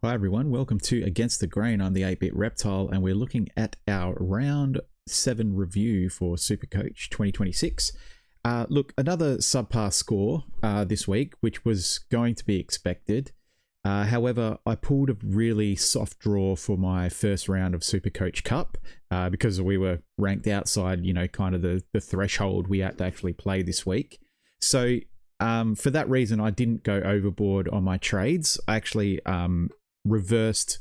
Hi everyone, welcome to Against the Grain. I'm the 8-Bit Reptile and we're looking at our round 7 review for Supercoach 2026. Look, another subpar score this week, which was going to be expected. However, I pulled a really soft draw for my first round of Supercoach Cup because we were ranked outside, kind of the threshold we had to actually play this week. So for that reason, I didn't go overboard on my trades. I actually reversed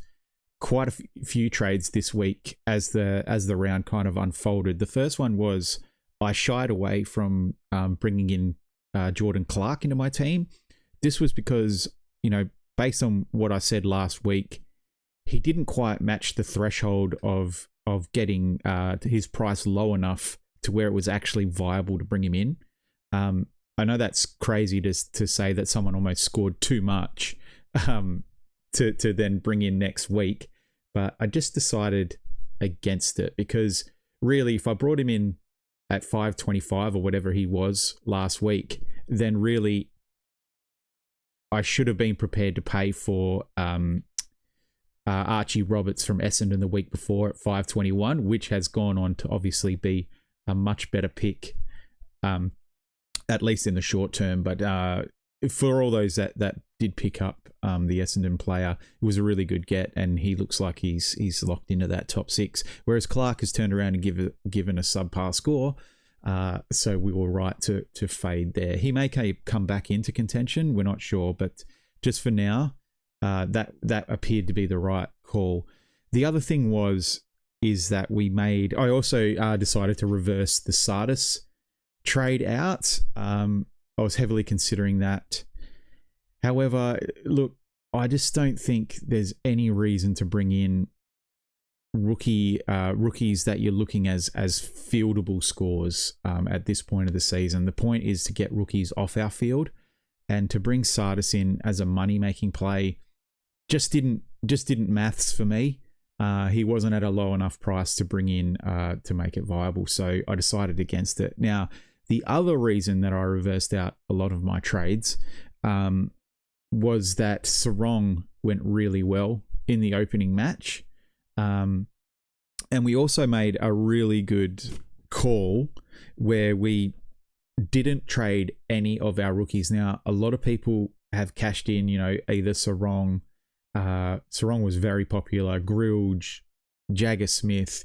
quite a few trades this week as the round kind of unfolded. The first one was I shied away from bringing in Jordan Clark into my team. This was because, based on what I said last week, he didn't quite match the threshold of getting his price low enough to where it was actually viable to bring him in. I know that's crazy to say that someone almost scored too much to then bring in next week, but I just decided against it because really, if I brought him in at 525 or whatever he was last week, then really I should have been prepared to pay for Archie Roberts from Essendon the week before at 521, which has gone on to obviously be a much better pick, at least in the short term. But for all those that did pick up the Essendon player, it was a really good get, and he looks like he's locked into that top 6. Whereas Clark has turned around and given a subpar score, so we were right to fade there. He may come back into contention, we're not sure, but just for now, that appeared to be the right call. The other thing is that I also decided to reverse the Sardis trade out. I was heavily considering that. However, look, I just don't think there's any reason to bring in rookies that you're looking as fieldable scores at this point of the season. The point is to get rookies off our field, and to bring Sardis in as a money-making play just didn't maths for me. He wasn't at a low enough price to bring in to make it viable, so I decided against it. Now, the other reason that I reversed out a lot of my trades was that Sarong went really well in the opening match. And we also made a really good call where we didn't trade any of our rookies. Now, a lot of people have cashed in, either Sarong. Sarong was very popular. Grilge, Jagger Smith,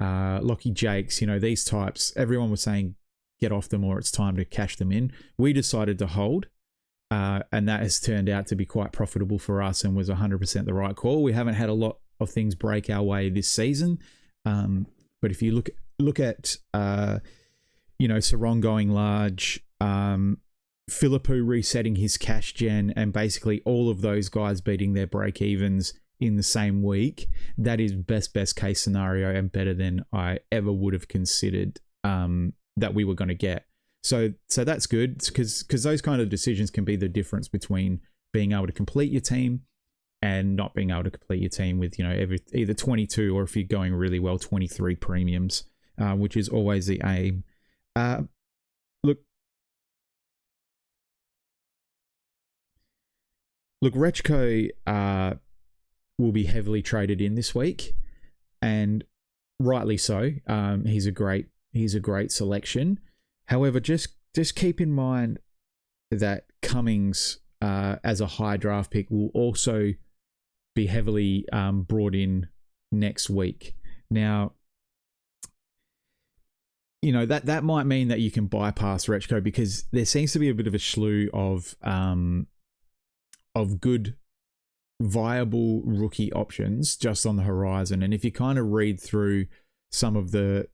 Lockie Jakes, these types. Everyone was saying, get off them or it's time to cash them in. We decided to hold, and that has turned out to be quite profitable for us and was 100% the right call. We haven't had a lot of things break our way this season, but if you look at Sarong going large, Philippou resetting his cash gen, and basically all of those guys beating their break evens in the same week, that is best case scenario and better than I ever would have considered that we were going to get. So that's good, because those kind of decisions can be the difference between being able to complete your team and not being able to complete your team with either 22 or, if you're going really well, 23 premiums, which is always the aim. Look, Rechko will be heavily traded in this week, and rightly so. He's a great selection. However, just keep in mind that Cummings, as a high draft pick, will also be heavily brought in next week. Now, that might mean that you can bypass Rechko, because there seems to be a bit of a slew of good, viable rookie options just on the horizon. And if you kind of read through some of the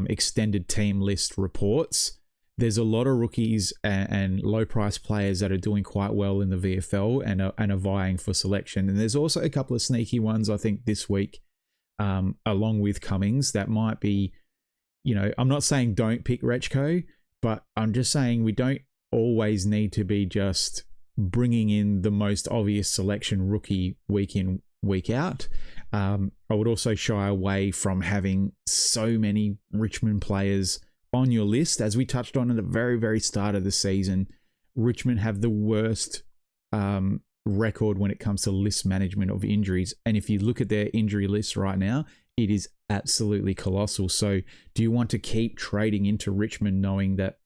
extended team list reports, there's a lot of rookies and low price players that are doing quite well in the VFL and are vying for selection. And there's also a couple of sneaky ones, I think, this week, along with Cummings, that might be, I'm not saying don't pick Rechko, but I'm just saying we don't always need to be just bringing in the most obvious selection rookie week in, week out. I would also shy away from having so many Richmond players on your list. As we touched on at the very, very start of the season, Richmond have the worst record when it comes to list management of injuries. And if you look at their injury list right now, it is absolutely colossal. So do you want to keep trading into Richmond knowing that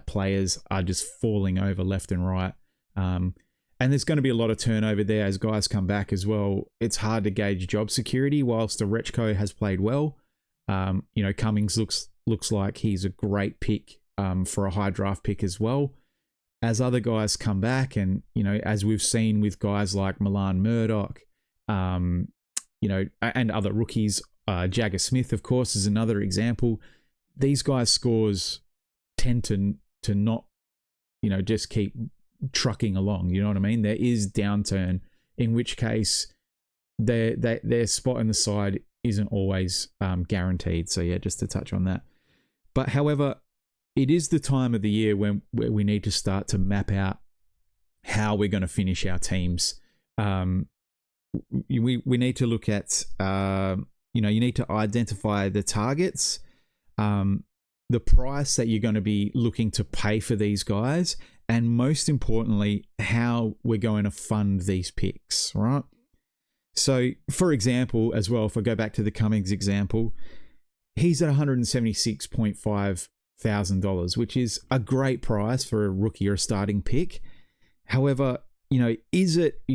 players are just falling over left and right? And there's going to be a lot of turnover there as guys come back as well. It's hard to gauge job security. Whilst Arechko has played well, Cummings looks like he's a great pick for a high draft pick as well. As other guys come back, and as we've seen with guys like Milan Murdoch, and other rookies, Jagger Smith, of course, is another example. These guys' scores tend to not, just keep trucking along. You know what I mean? There is downturn, in which case their spot in the side isn't always guaranteed. So yeah, just to touch on that. But however, it is the time of the year where we need to start to map out how we're going to finish our teams. We need to look at, you need to identify the targets, the price that you're going to be looking to pay for these guys, and most importantly, how we're going to fund these picks, right? So, for example, as well, if I go back to the Cummings example, he's at $176,500, which is a great price for a rookie or a starting pick. However, you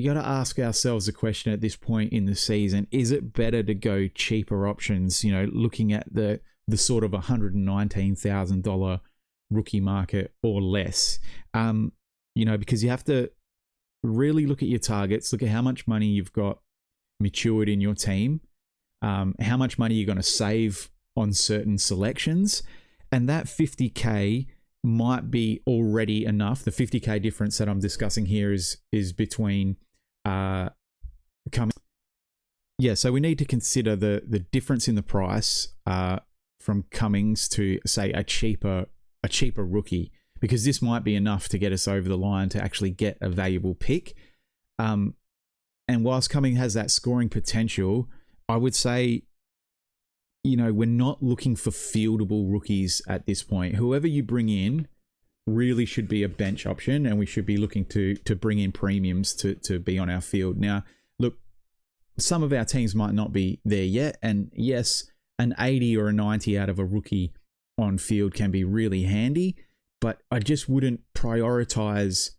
got to ask ourselves the question at this point in the season, is it better to go cheaper options, looking at the sort of $119,000 rookie market or less? Because you have to really look at your targets, look at how much money you've got matured in your team, how much money you're going to save on certain selections, and that 50K might be already enough. The 50K difference that I'm discussing here is between Cummings. Yeah, so we need to consider the difference in the price from Cummings to, say, a cheaper rookie, because this might be enough to get us over the line to actually get a valuable pick. And whilst Cummings has that scoring potential, I would say, we're not looking for fieldable rookies at this point. Whoever you bring in really should be a bench option, and we should be looking to bring in premiums to be on our field. Now, look, some of our teams might not be there yet, and yes, an 80 or a 90 out of a rookie on field can be really handy, but I just wouldn't prioritize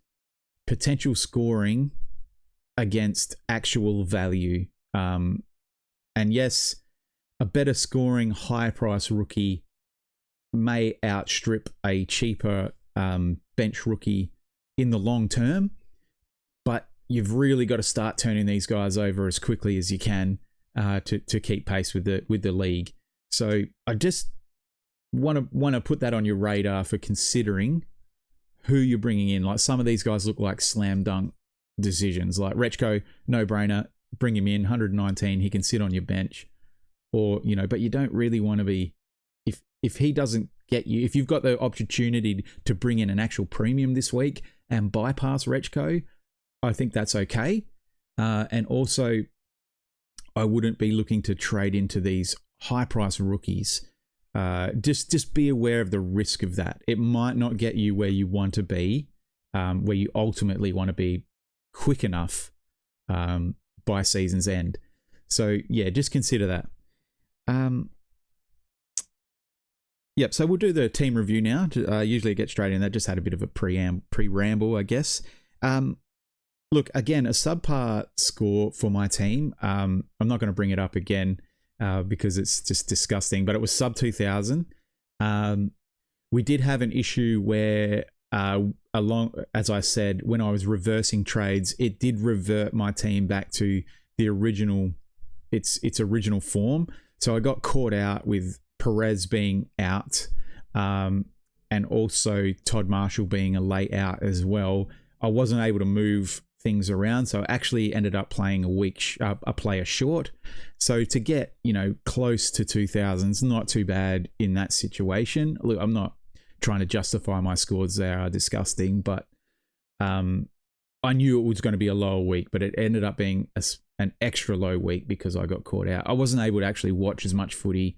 potential scoring against actual value. And yes, a better scoring, high price rookie may outstrip a cheaper bench rookie in the long term, but you've really got to start turning these guys over as quickly as you can to keep pace with the league. So I just want to put that on your radar for considering who you're bringing in. Like, some of these guys look like slam dunk decisions. Like Rechko, no brainer, bring him in, 119, he can sit on your bench. Or, but you don't really want to be, if he doesn't get you, if you've got the opportunity to bring in an actual premium this week and bypass Rechko, I think that's okay. And also, I wouldn't be looking to trade into these high price rookies. Just be aware of the risk of that. It might not get you where you want to be, where you ultimately want to be quick enough by season's end. So yeah, just consider that. Yep, so we'll do the team review now. Usually I get straight in. That just had a bit of a pre-ramble, I guess. Look, again, a subpar score for my team. I'm not going to bring it up again because it's just disgusting, but it was sub 2,000. We did have an issue where, as I said, when I was reversing trades, it did revert my team back to the original, its original form. So I got caught out with Perez being out, and also Todd Marshall being a late out as well. I wasn't able to move things around, so I actually ended up playing a player short. So to get close to 2,000 is not too bad in that situation. Look, I'm not trying to justify my scores; they are disgusting, but I knew it was going to be a lower week, but it ended up being an extra low week because I got caught out. I wasn't able to actually watch as much footy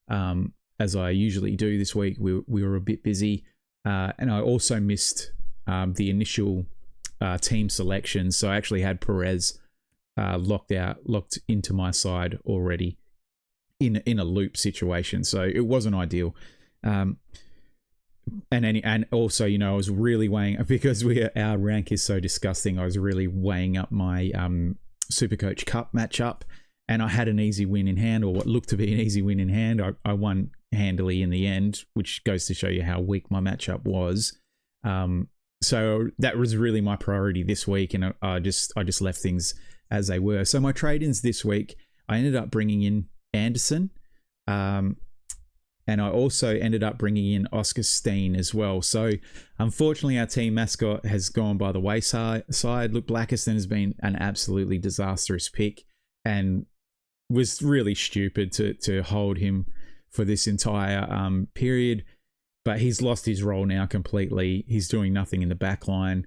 as I usually do this week. We were a bit busy, and I also missed the initial team selections. So I actually had Perez locked into my side already in a loop situation. So it wasn't ideal. And also, I was really weighing, because our rank is so disgusting, I was really weighing up my Supercoach Cup matchup, and I had an easy win in hand, or what looked to be an easy win in hand. I won handily in the end, which goes to show you how weak my matchup was. So that was really my priority this week, and I just left things as they were. So my trade-ins this week, I ended up bringing in Anderson, and I also ended up bringing in Oscar Steen as well. So unfortunately, our team mascot has gone by the wayside. Look, Blackiston has been an absolutely disastrous pick, and was really stupid to hold him for this entire period. But he's lost his role now completely. He's doing nothing in the back line.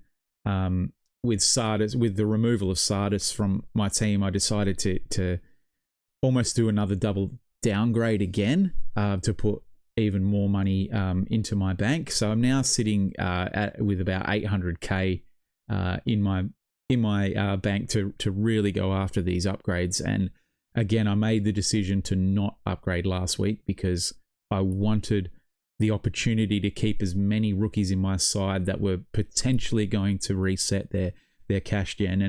With Sardis, with the removal of Sardis from my team, I decided to almost do another double downgrade again, to put even more money into my bank. So I'm now sitting with about 800k in my bank to really go after these upgrades. And again, I made the decision to not upgrade last week because I wanted the opportunity to keep as many rookies in my side that were potentially going to reset their cash gen.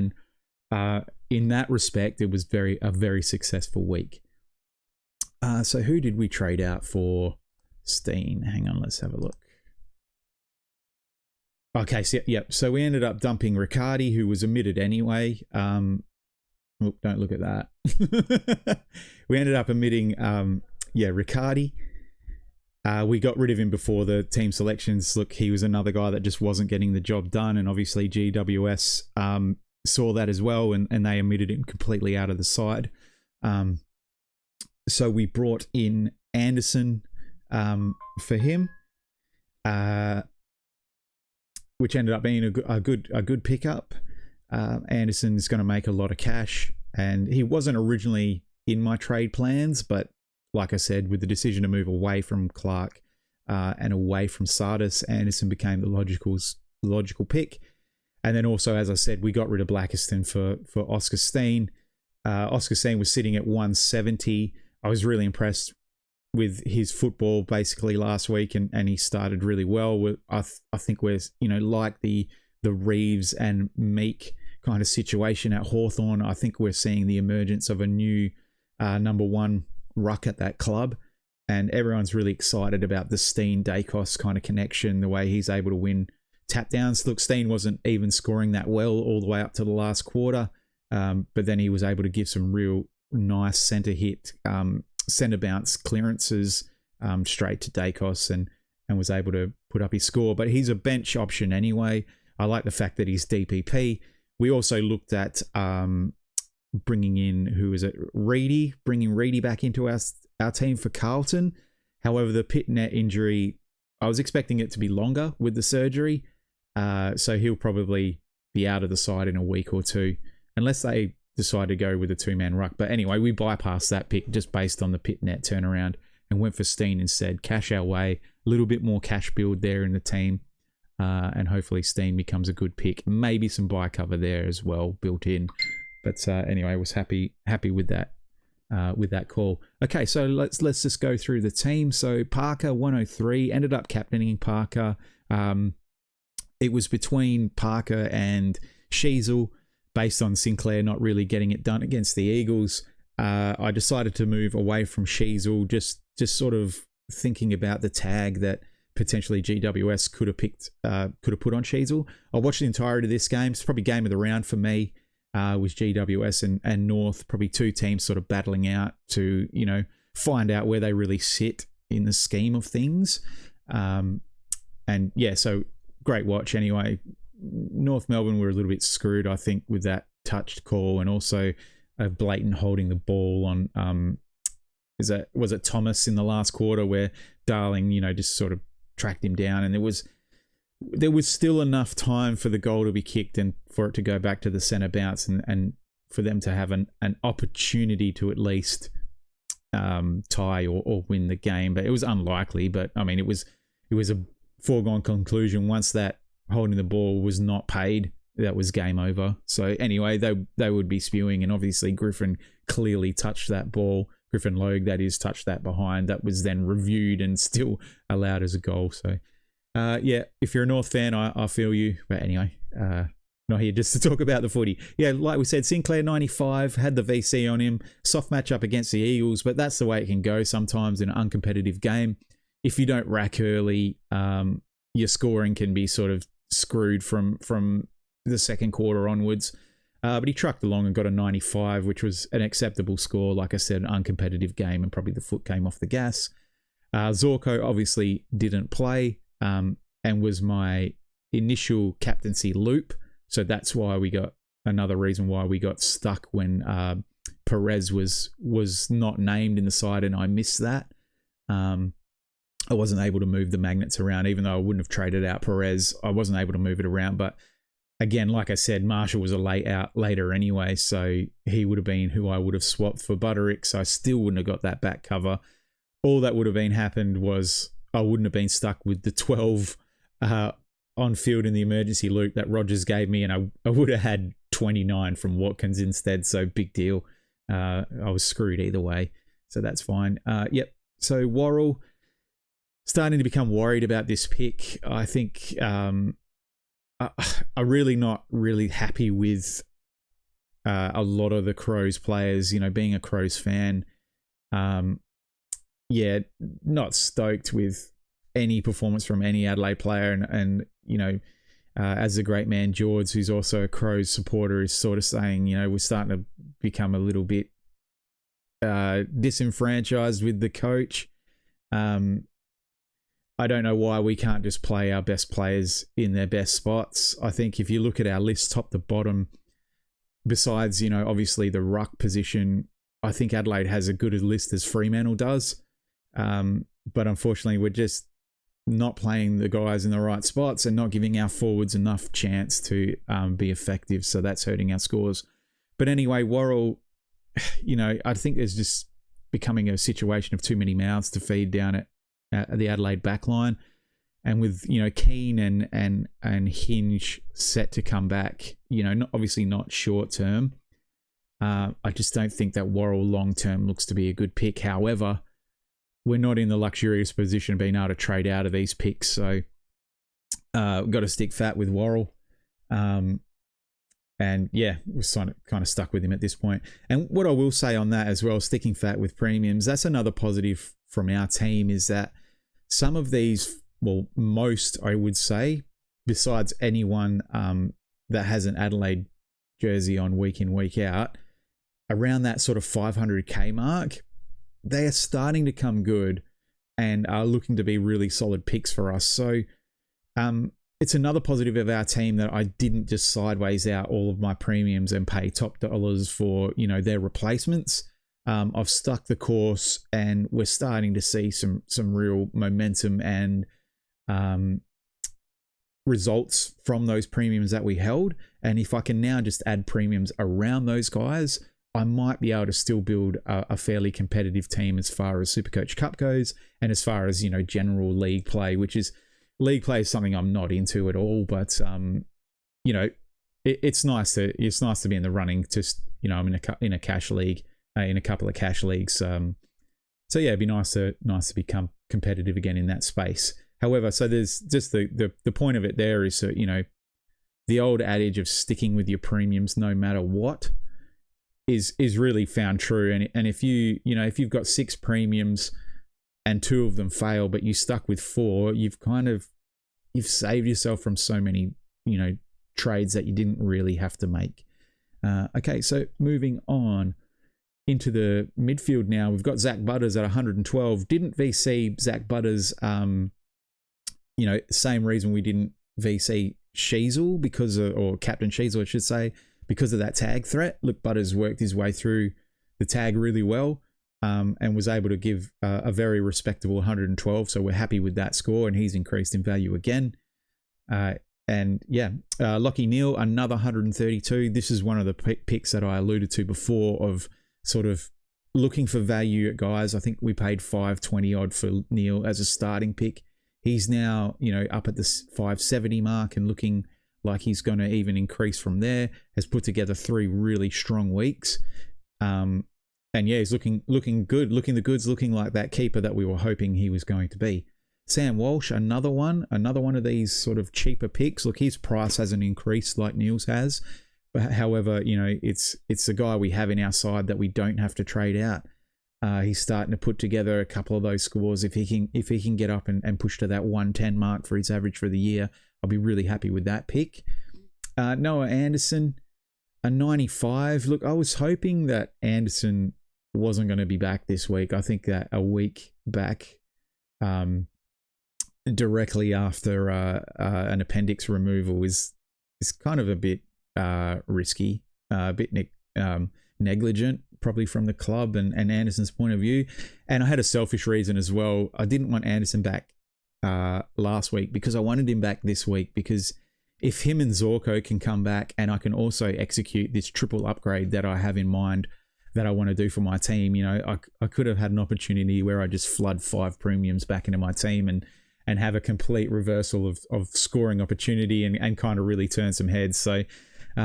And in that respect, it was a very successful week. So who did we trade out for Steen? Hang on, let's have a look. Okay, so we ended up dumping Riccardi, who was omitted anyway. Don't look at that. We ended up omitting, Riccardi. We got rid of him before the team selections. Look, he was another guy that just wasn't getting the job done, and obviously GWS saw that as well, and they omitted him completely out of the side. So we brought in Anderson for him, which ended up being a good pickup. Anderson is going to make a lot of cash, and he wasn't originally in my trade plans, but like I said, with the decision to move away from Clark and away from Sardis, Anderson became the logical pick. And then also, as I said, we got rid of Blackiston for Oscar Steen. Oscar Steen was sitting at 170. I was really impressed with his football basically last week, and he started really well. I think we're, like the Reeves and Meek kind of situation at Hawthorn. I think we're seeing the emergence of a new number one ruck at that club, and everyone's really excited about the Steen-Dacos kind of connection, the way he's able to win tap downs. Look, Steen wasn't even scoring that well all the way up to the last quarter, but then he was able to give some real nice centre bounce clearances straight to Dacos, and was able to put up his score. But he's a bench option anyway. I like the fact that he's DPP. We also looked at bringing in, bringing Reedy back into our team for Carlton. However, the Pitnet injury, I was expecting it to be longer with the surgery. So he'll probably be out of the side in a week or two, unless they decide to go with a two-man ruck. But anyway, we bypassed that pick just based on the Pitnet turnaround and went for Steen instead. Cash our way, a little bit more cash build there in the team. And hopefully Steen becomes a good pick. Maybe some buy cover there as well built in. But anyway, I was happy with that call. Okay, so let's just go through the team. So Parker 103 ended up captaining Parker. It was between Parker and Sheasel, based on Sinclair not really getting it done against the Eagles. I decided to move away from Sheasel, just sort of thinking about the tag that potentially GWS could have put on Sheasel. I watched the entirety of this game. It's probably game of the round for me. With GWS and North, probably two teams sort of battling out to, find out where they really sit in the scheme of things. And yeah, so great watch anyway. North Melbourne were a little bit screwed, I think, with that touched call, and also a blatant holding the ball on, was it Thomas in the last quarter, where Darling, just sort of tracked him down, and there was still enough time for the goal to be kicked and for it to go back to the centre bounce, and for them to have an opportunity to at least tie or win the game. But it was unlikely. But I mean, it was a foregone conclusion once that holding the ball was not paid. that was game over. So anyway, they would be spewing, and obviously Griffin clearly touched that ball. Griffin Logue, that is, touched that behind. That was then reviewed and still allowed as a goal. So yeah, if you're a North fan, I feel you. But anyway, not here just to talk about the footy. Yeah, like we said, Sinclair 95 had the VC on him. Soft matchup against the Eagles, but that's the way it can go sometimes in an uncompetitive game. If you don't rack early, your scoring can be sort of screwed from the second quarter onwards. But he trucked along and got a 95, which was an acceptable score. Like I said, an uncompetitive game, and probably the foot came off the gas. Zorko obviously didn't play and was my initial captaincy loop. So that's why we got another reason why we got stuck when Perez was not named in the side, and I missed that. I wasn't able to move the magnets around, even though I wouldn't have traded out Perez. I wasn't able to move it around, but again, like I said, Marshall was a later anyway, so he would have been who I would have swapped for Butterick, so I still wouldn't have got that back cover. All that would have happened was I wouldn't have been stuck with the 12 on field in the emergency loop that Rogers gave me, and I would have had 29 from Watkins instead, so big deal. I was screwed either way, so that's fine. Yep, so Worrell, starting to become worried about this pick. I think I'm really not really happy with a lot of the Crows players, being a Crows fan. Yeah, not stoked with any performance from any Adelaide player. And as the great man George, who's also a Crows supporter, is sort of saying, we're starting to become a little bit disenfranchised with the coach. I don't know why we can't just play our best players in their best spots. I think if you look at our list top to bottom, besides, obviously the ruck position, I think Adelaide has as good a list as Fremantle does. But unfortunately, we're just not playing the guys in the right spots and not giving our forwards enough chance to be effective. So that's hurting our scores. But anyway, Worrell, I think there's just becoming a situation of too many mouths to feed down at the Adelaide backline, and with Keane and Hinge set to come back, obviously not short term. I just don't think that Worrell long term looks to be a good pick. However, we're not in the luxurious position of being able to trade out of these picks, so we've got to stick fat with Worrell. And yeah, we're kind of stuck with him at this point. And what I will say on that as well, sticking fat with premiums, that's another positive from our team, is that some of these, well, most I would say, besides anyone that has an Adelaide jersey on week in, week out, around that sort of 500k mark, they are starting to come good and are looking to be really solid picks for us. So it's another positive of our team that I didn't just sideways out all of my premiums and pay top dollars for, their replacements. I've stuck the course, and we're starting to see some real momentum and results from those premiums that we held. And if I can now just add premiums around those guys, I might be able to still build a fairly competitive team as far as Supercoach Cup goes, and as far as general league play, which is league play is something I'm not into at all. But it's nice to be in the running. I'm in a cash league. In a couple of cash leagues. So yeah, it'd be nice to become competitive again in that space. However, so there's just the point of it there is, the old adage of sticking with your premiums no matter what is really found true. And if if you've got 6 premiums and 2 of them fail, but you stuck with 4, you've saved yourself from so many, trades that you didn't really have to make. Okay, so moving on into the midfield now, we've got Zach Butters at 112. Didn't VC Zach Butters, same reason we didn't VC Sheasel or Captain Sheasel, I should say, because of that tag threat. Look, Butters worked his way through the tag really well and was able to give a very respectable 112. So we're happy with that score, and he's increased in value again. Lockie Neal, another 132. This is one of the picks that I alluded to before of sort of looking for value at guys. I think we paid 520 odd for Neal as a starting pick. He's now, up at this 570 mark and looking like he's going to even increase from there. Has put together 3 really strong weeks. And yeah, he's looking good, looking the goods, looking like that keeper that we were hoping he was going to be. Sam Walsh, another one of these sort of cheaper picks. Look, his price hasn't increased like Neil's has. But however, it's a guy we have in our side that we don't have to trade out. He's starting to put together a couple of those scores. If he can get up and push to that 110 mark for his average for the year, I'll be really happy with that pick. Noah Anderson, a 95. Look, I was hoping that Anderson wasn't going to be back this week. I think that a week back, directly after an appendix removal is kind of a bit risky, a bit negligent, probably from the club and Anderson's point of view. And I had a selfish reason as well. I didn't want Anderson back last week because I wanted him back this week, because if him and Zorko can come back and I can also execute this triple upgrade that I have in mind that I want to do for my team, I could have had an opportunity where I just flood 5 premiums back into my team and have a complete reversal of scoring opportunity and kind of really turn some heads. So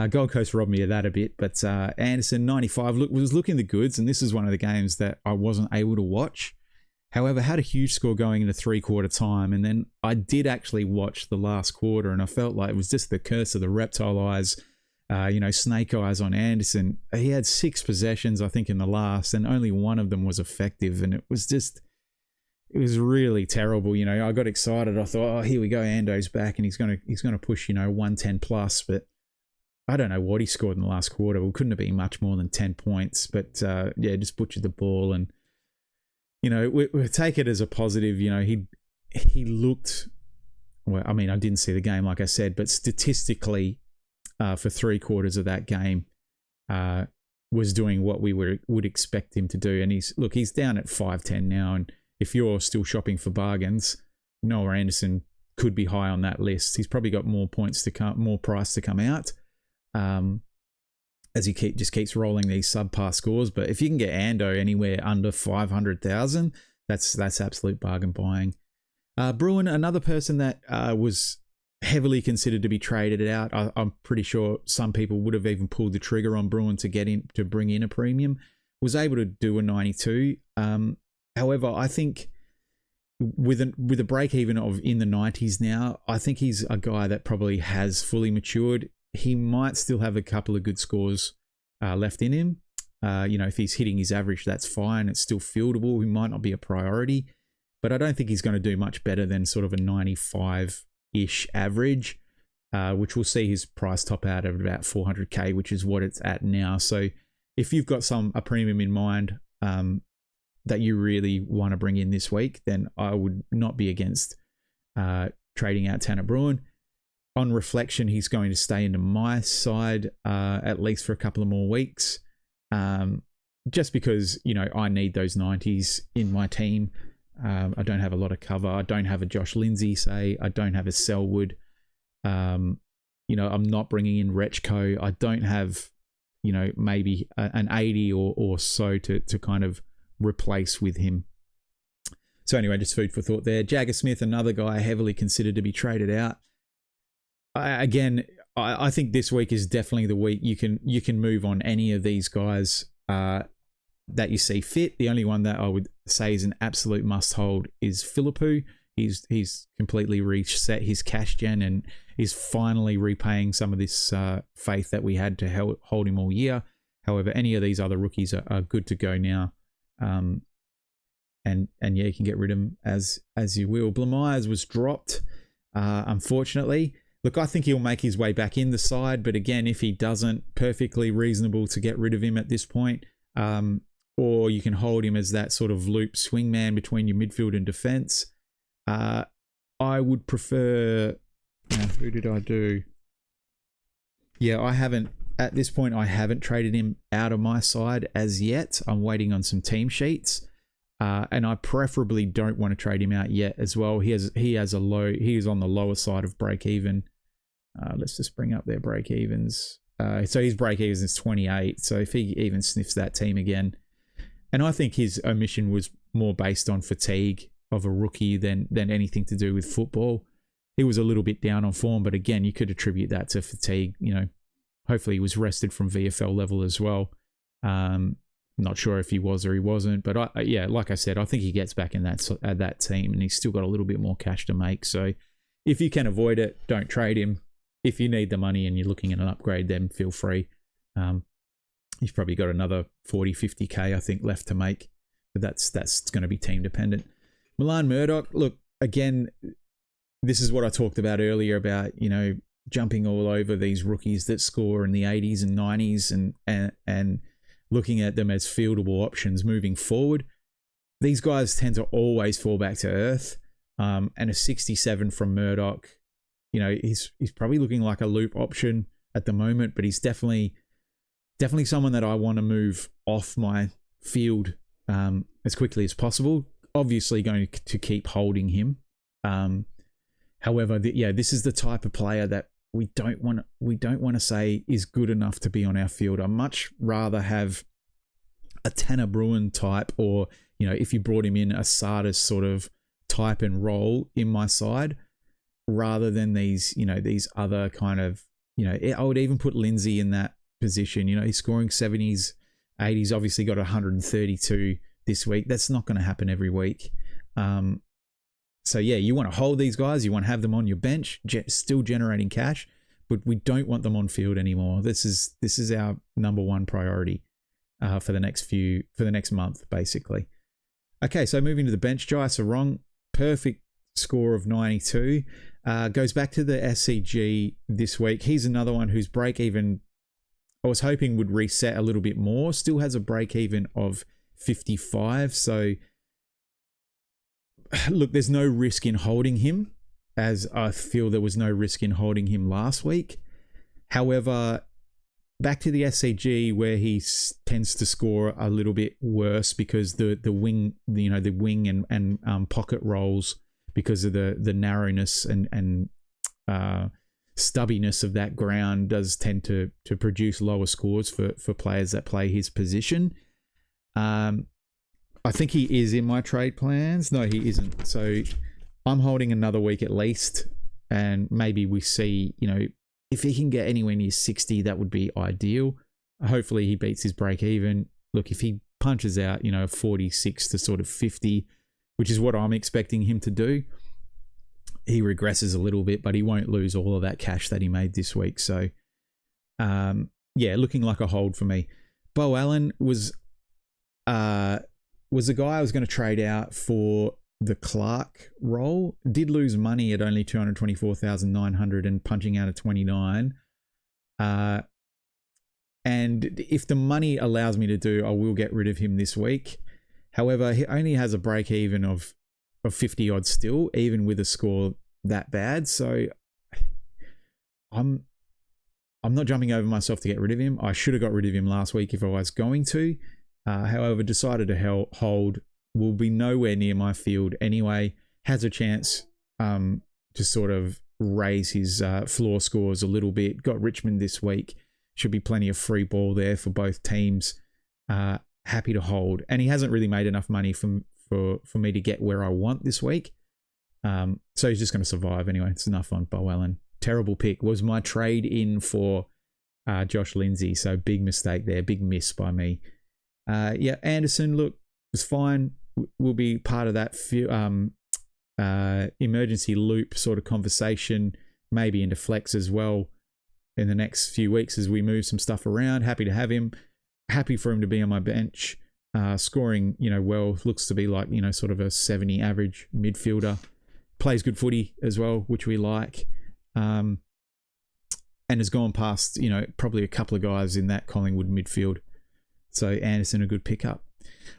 Gold Coast robbed me of that a bit. But Anderson, 95, was looking the goods, and this is one of the games that I wasn't able to watch. However, had a huge score going into 3/4 time, and then I did actually watch the last quarter, and I felt like it was just the curse of the reptile eyes, snake eyes on Anderson. He had 6 possessions, I think, in the last, and only one of them was effective, and it was really terrible. I got excited. I thought, oh, here we go, Ando's back, and he's gonna push 110 plus, but I don't know what he scored in the last quarter. Well, couldn't have been much more than 10 points, but just butchered the ball. And we take it as a positive. He looked, well, I mean, I didn't see the game, like I said, but statistically, for 3/4 of that game, was doing what we would expect him to do. And he's down at 510 now. And if you're still shopping for bargains, Noah Anderson could be high on that list. He's probably got more points to come, more price to come out, as he just keeps rolling these subpar scores. But if you can get Ando anywhere under 500,000, that's absolute bargain buying. Bruin, another person that was heavily considered to be traded out. I'm pretty sure some people would have even pulled the trigger on Bruin to bring in a premium. Was able to do a 92. However, I think with a break even of in the 90s now, I think he's a guy that probably has fully matured. He might still have a couple of good scores left in him. If he's hitting his average, that's fine. It's still fieldable. He might not be a priority, but I don't think he's going to do much better than sort of a 95-ish average, which will see his price top out at about 400k, which is what it's at now. So if you've got a premium in mind that you really want to bring in this week, then I would not be against trading out Tanner Bruin. On reflection, he's going to stay into my side at least for a couple of more weeks, just because I need those 90s in my team. I don't have a lot of cover. I don't have a Josh Lindsay, say. I don't have a Selwood. I'm not bringing in Rechko. I don't have maybe an 80 or so to kind of replace with him. So anyway, just food for thought there. Jagger Smith, another guy heavily considered to be traded out. I think this week is definitely the week you can move on any of these guys that you see fit. The only one that I would say is an absolute must hold is Philippou. He's completely reset his cash gen and is finally repaying some of this faith that we had to hold him all year. However, any of these other rookies are good to go now. And you can get rid of them as you will. Blamires was dropped, unfortunately. Look, I think he'll make his way back in the side, but again, if he doesn't, perfectly reasonable to get rid of him at this point. Or you can hold him as that sort of loop swingman between your midfield and defense. I would prefer. Who did I do? Yeah, at this point, I haven't traded him out of my side as yet. I'm waiting on some team sheets. And I preferably don't want to trade him out yet as well. He is on the lower side of break even. Let's just bring up their break evens. So his break evens is 28. So if he even sniffs that team again, and I think his omission was more based on fatigue of a rookie than anything to do with football. he was a little bit down on form, but again, you could attribute that to fatigue. Hopefully he was rested from VFL level as well. Not sure if he was or he wasn't, but like I said, I think he gets back in that team, and he's still got a little bit more cash to make. So if you can avoid it, don't trade him. If you need the money and you're looking at an upgrade, then feel free. He's probably got another 40, 50K, I think, left to make, but that's going to be team dependent. Milan Murdoch, look, again, this is what I talked about earlier about, jumping all over these rookies that score in the 80s and 90s and looking at them as fieldable options moving forward. These guys tend to always fall back to earth. And a 67 from Murdoch, he's probably looking like a loop option at the moment, but he's definitely someone that I want to move off my field as quickly as possible. Obviously going to keep holding him. However, this is the type of player that we don't want to say is good enough to be on our field. I'd much rather have a Tanner Bruin type, or if you brought him in, a Sardis sort of type and role in my side, rather than these other kind of, I would even put Lindsay in that position. He's scoring 70s, 80s, obviously got 132 this week. That's not going to happen every week. So yeah, you want to hold these guys. You want to have them on your bench, still generating cash, but we don't want them on field anymore. This is our number one priority for the next month, basically. Okay, so moving to the bench, Jai Sarong, perfect score of 92. Goes back to the SCG this week. He's another one whose break even, I was hoping would reset a little bit more. Still has a break even of 55. So look, there's no risk in holding him, as I feel there was no risk in holding him last week. However, back to the SCG, where he tends to score a little bit worse because the wing and pocket rolls, because of the narrowness and stubbiness of that ground, does tend to produce lower scores for players that play his position. I think he is in my trade plans. No, he isn't. So I'm holding another week at least, and maybe we see, if he can get anywhere near 60, that would be ideal. Hopefully he beats his break even. Look, if he punches out, 46 to sort of 50, which is what I'm expecting him to do, he regresses a little bit, but he won't lose all of that cash that he made this week. So, looking like a hold for me. Bo Allen was the guy I was going to trade out for the Clark role. Did lose money at only 224,900 and punching out a 29. And if the money allows me to do, I will get rid of him this week. However, he only has a break even of 50 odd still, even with a score that bad. So I'm not jumping over myself to get rid of him. I should have got rid of him last week if I was going to. However, decided to hold. Will be nowhere near my field anyway. Has a chance to sort of raise his floor scores a little bit. Got Richmond this week. Should be plenty of free ball there for both teams. Happy to hold. And he hasn't really made enough money for me to get where I want this week. So he's just going to survive anyway. It's enough on Bo Allen. Terrible pick. Was my trade in for Josh Lindsay. So big mistake there. Big miss by me. Anderson, look, was fine. Will be part of that emergency loop sort of conversation, maybe into flex as well in the next few weeks as we move some stuff around. Happy to have him. Happy for him to be on my bench. Scoring, well, looks to be like, sort of a 70 average midfielder. Plays good footy as well, which we like. And has gone past, probably a couple of guys in that Collingwood midfield. So Anderson, a good pickup.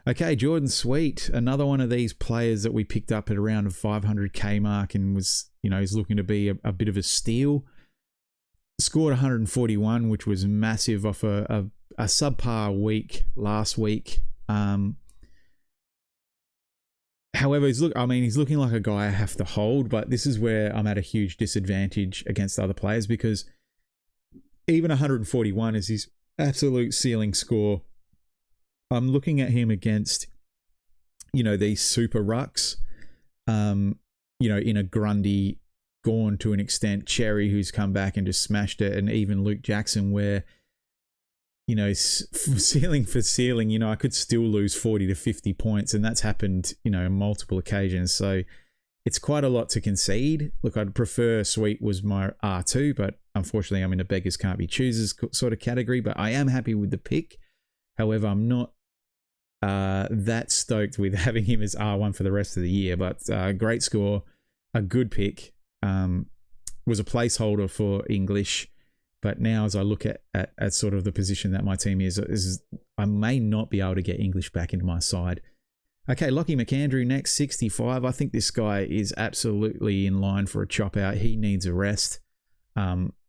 Okay, Jordan Sweet, another one of these players that we picked up at around a 500k mark and was, is looking to be a bit of a steal. Scored 141, which was massive off a subpar week last week. However, he's looking like a guy I have to hold, but this is where I'm at a huge disadvantage against other players, because even 141 is his absolute ceiling score. I'm looking at him against, these super rucks, in a Grundy, gone to an extent. Cherry, who's come back and just smashed it, and even Luke Jackson, where, you know, ceiling for ceiling, you know, I could still lose 40 to 50 points, and that's happened, you know, on multiple occasions. So it's quite a lot to concede. Look, I'd prefer Sweet was my R2, but unfortunately I'm in a beggars can't be choosers sort of category, but I am happy with the pick. However, I'm not that stoked with having him as R1 for the rest of the year, but great score, a good pick. Was a placeholder for English, but now as I look at sort of the position that my team is I may not be able to get English back into my side. Okay, Lockie McAndrew next, 65. I think this guy is absolutely in line for a chop out. He needs a rest.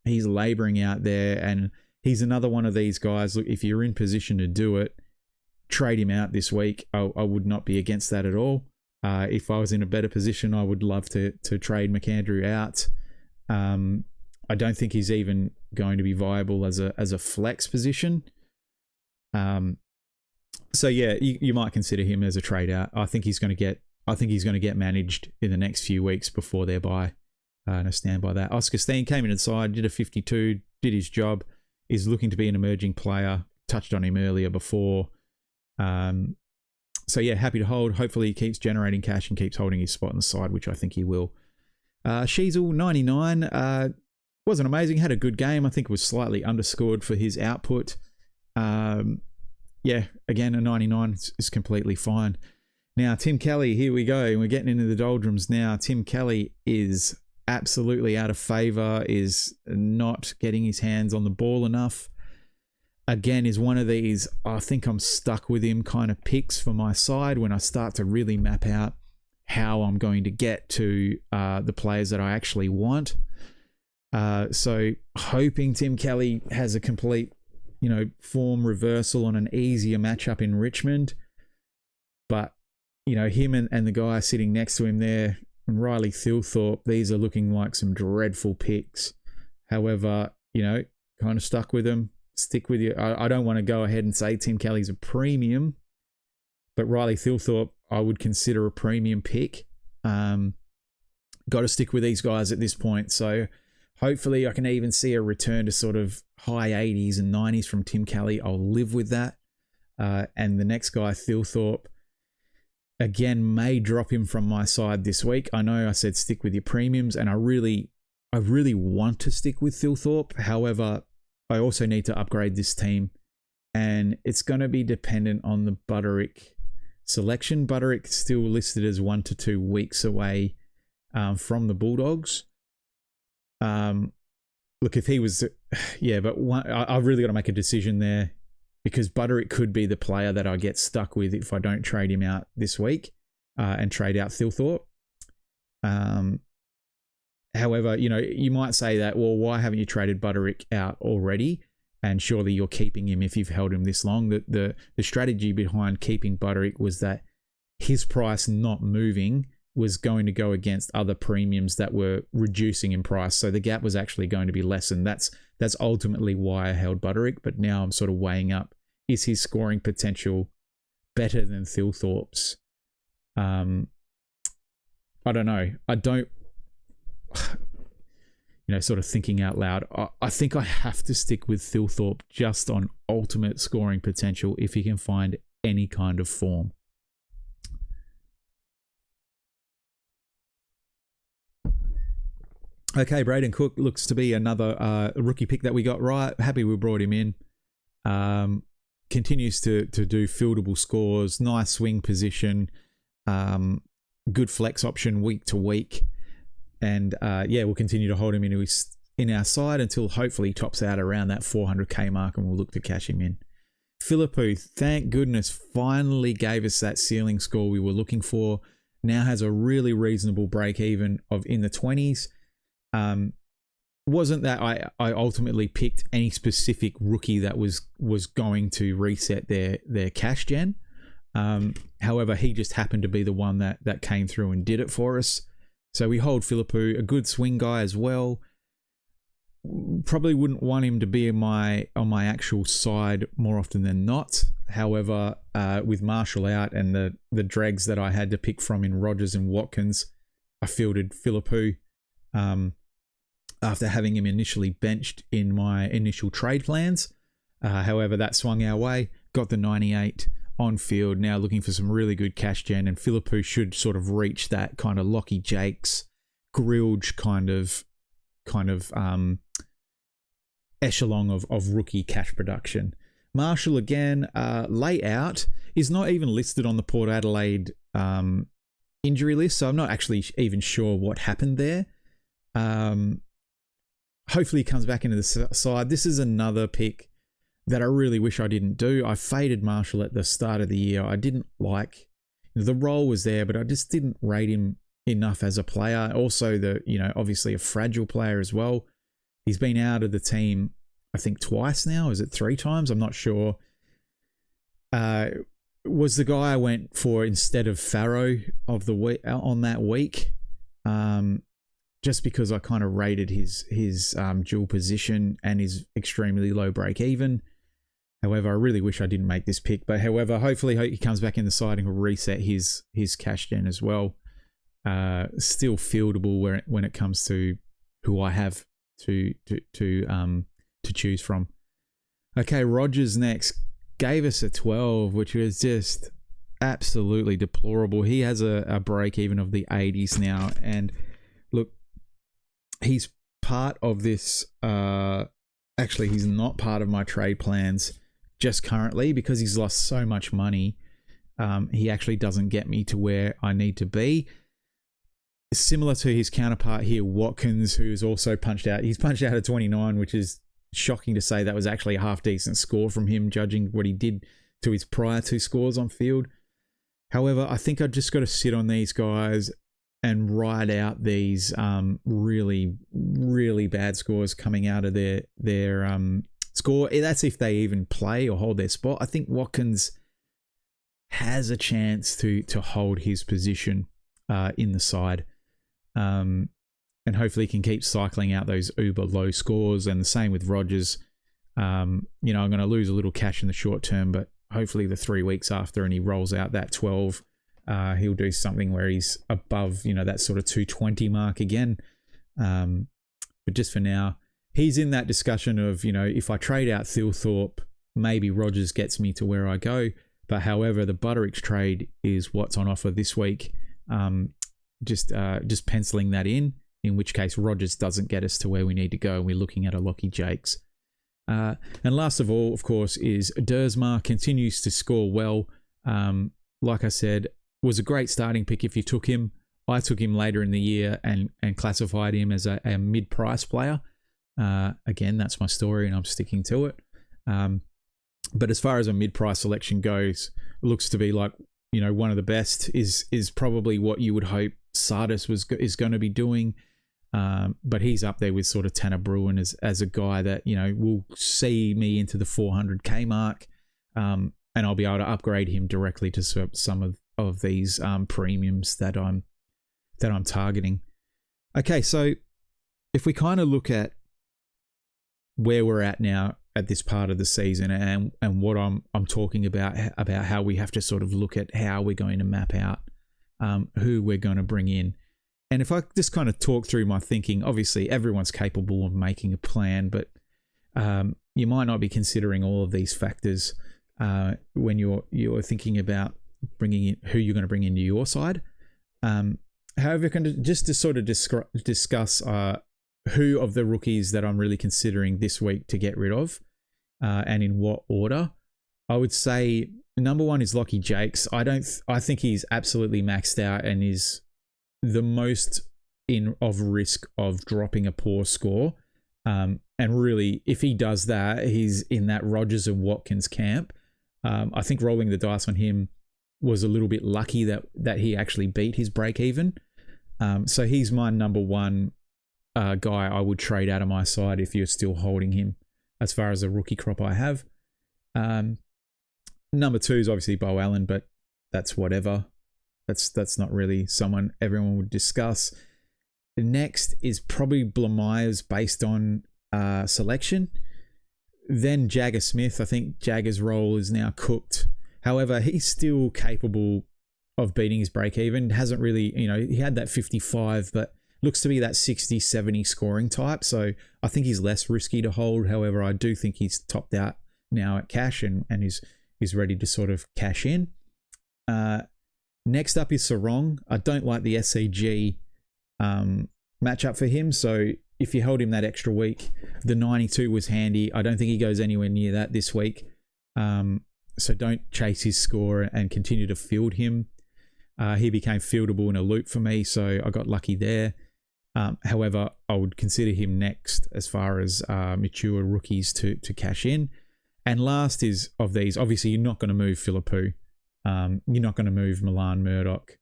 He's labouring out there, and he's another one of these guys. Look, if you're in position to do it, trade him out this week. I would not be against that at all. If I was in a better position, I would love to trade McAndrew out. I don't think he's even going to be viable as a flex position. So yeah, you might consider him as a trade out. I think he's going to get managed in the next few weeks before their bye. And I stand by that. Oscar Steen came in inside, did a 52, did his job, is looking to be an emerging player. Touched on him earlier before. So yeah, happy to hold. Hopefully he keeps generating cash and keeps holding his spot on the side, which I think he will. Sheasel, 99. Wasn't amazing. Had a good game. I think it was slightly underscored for his output. Yeah, again, a 99 is completely fine. Now, Tim Kelly, here we go. We're getting into the doldrums now. Tim Kelly is absolutely out of favour, is not getting his hands on the ball enough. Again, is one of these, I think I'm stuck with him kind of picks for my side when I start to really map out how I'm going to get to the players that I actually want. So hoping Tim Kelly has a complete, you know, form reversal on an easier matchup in Richmond. But, you know, him and the guy sitting next to him there, and Riley Thilthorpe, these are looking like some dreadful picks. However, you know, kind of stuck with them. Stick with you. I don't want to go ahead and say Tim Kelly's a premium, but Riley Thilthorpe I would consider a premium pick. Got to stick with these guys at this point. So hopefully I can even see a return to sort of high 80s and 90s from Tim Kelly. I'll live with that. And the next guy, Thilthorpe, again, may drop him from my side this week. I know I said stick with your premiums, and I really want to stick with Thilthorpe. However, I also need to upgrade this team, and it's going to be dependent on the Butterick selection. Butterick still listed as 1 to 2 weeks away from the Bulldogs. Look, if he was, yeah, but I've really got to make a decision there, because Butterick could be the player that I get stuck with if I don't trade him out this week and trade out Thilthorpe. However, you know, you might say that, well, why haven't you traded Butterick out already? And surely you're keeping him if you've held him this long. The strategy behind keeping Butterick was that his price not moving was going to go against other premiums that were reducing in price. So the gap was actually going to be lessened. That's ultimately why I held Butterick. But now I'm sort of weighing up, is his scoring potential better than Thilthorpe's? I don't know. I don't, you know, sort of thinking out loud, I think I have to stick with Thilthorpe just on ultimate scoring potential if he can find any kind of form. Okay, Braden Cook looks to be another rookie pick that we got right. Happy we brought him in. Continues to do fieldable scores, nice swing position, good flex option week to week. And yeah, we'll continue to hold him in our side until hopefully he tops out around that 400k mark, and we'll look to cash him in. Philippou, thank goodness, finally gave us that ceiling score we were looking for. Now has a really reasonable break even of in the 20s. Wasn't that I ultimately picked any specific rookie that was going to reset their cash gen. However, he just happened to be the one that came through and did it for us. So we hold Philippou, a good swing guy as well. Probably wouldn't want him to be on my actual side more often than not. However, with Marshall out and the dregs that I had to pick from in Rogers and Watkins, I fielded Philippou. after having him initially benched in my initial trade plans. However, that swung our way, got the 98 on field, now looking for some really good cash gen, and Philippou should sort of reach that kind of Lockie Jakes, Grilge kind of echelon of rookie cash production. Marshall, again, layout is not even listed on the Port Adelaide injury list, so I'm not actually even sure what happened there. Hopefully he comes back into the side. This is another pick that I really wish I didn't do. I faded Marshall at the start of the year. I didn't like, the role was there, but I just didn't rate him enough as a player. Also, obviously a fragile player as well. He's been out of the team, I think twice now. Is it 3 times? I'm not sure. Was the guy I went for instead of Farrow of the week on that week, just because I kind of rated his dual position and his extremely low break even. However, I really wish I didn't make this pick. But however, hopefully he comes back in the side and will reset his cash gen as well. Still fieldable when it comes to who I have to choose from. Okay, Rogers next. Gave us a 12, which was just absolutely deplorable. He has a break even of the 80s now. And look, he's part of this. Actually, he's not part of my trade plans just currently because he's lost so much money. He actually doesn't get me to where I need to be. Similar to his counterpart here, Watkins, who's also punched out. He's punched out at 29, which is shocking to say. That was actually a half decent score from him, judging what he did to his prior 2 scores on field. However, I think I just got to sit on these guys and ride out these really, really bad scores coming out of their score. That's if they even play or hold their spot. I think Watkins has a chance to hold his position in the side. And hopefully he can keep cycling out those uber low scores. And the same with Rogers. I'm going to lose a little cash in the short term, but hopefully the 3 weeks after and he rolls out that 12, he'll do something where he's above, that sort of 220 mark again. But just for now, he's in that discussion of, if I trade out Thilthorpe, maybe Rogers gets me to where I go. But however, the Butterick trade is what's on offer this week. Just penciling that in which case Rogers doesn't get us to where we need to go. We're looking at a Lockie Jakes. And last of all, of course, is Dersma. Continues to score well. Like I said, was a great starting pick if you took him. I took him later in the year and classified him as a mid-price player. Again, that's my story and I'm sticking to it. But as far as a mid-price selection goes, it looks to be like, one of the best is probably what you would hope Sardis is going to be doing. But he's up there with sort of Tanner Bruin as a guy that, will see me into the 400k mark. And I'll be able to upgrade him directly to some of these premiums that I'm targeting. Okay, so if we kind of look at where we're at now at this part of the season and what I'm talking about how we have to sort of look at how we're going to map out who we're going to bring in. And if I just kind of talk through my thinking, obviously everyone's capable of making a plan, but you might not be considering all of these factors when you're thinking about bringing in who you're going to bring into your side. However, just to sort of discuss who of the rookies that I'm really considering this week to get rid of and in what order, I would say number 1 is Lockie Jakes. I think he's absolutely maxed out and is the most of risk of dropping a poor score. And really, if he does that, he's in that Rogers and Watkins camp. I think rolling the dice on him was a little bit lucky that he actually beat his break even. So he's my number 1 guy I would trade out of my side if you're still holding him as far as a rookie crop I have. Number 2 is obviously Beau Allen, but that's whatever. That's not really someone everyone would discuss. The next is probably Blamires based on selection. Then Jagger Smith. I think Jagger's role is now cooked. However, he's still capable of beating his break even. Hasn't really, he had that 55, but looks to be that 60-70 scoring type. So I think he's less risky to hold. However, I do think he's topped out now at cash and is ready to sort of cash in. Next up is Sarong. I don't like the SCG matchup for him. So if you held him that extra week, the 92 was handy. I don't think he goes anywhere near that this week. So don't chase his score and continue to field him. He became fieldable in a loop for me, so I got lucky there. However, I would consider him next as far as mature rookies to cash in. And last is of these, obviously you're not going to move Philippou. You're not going to move Milan Murdoch.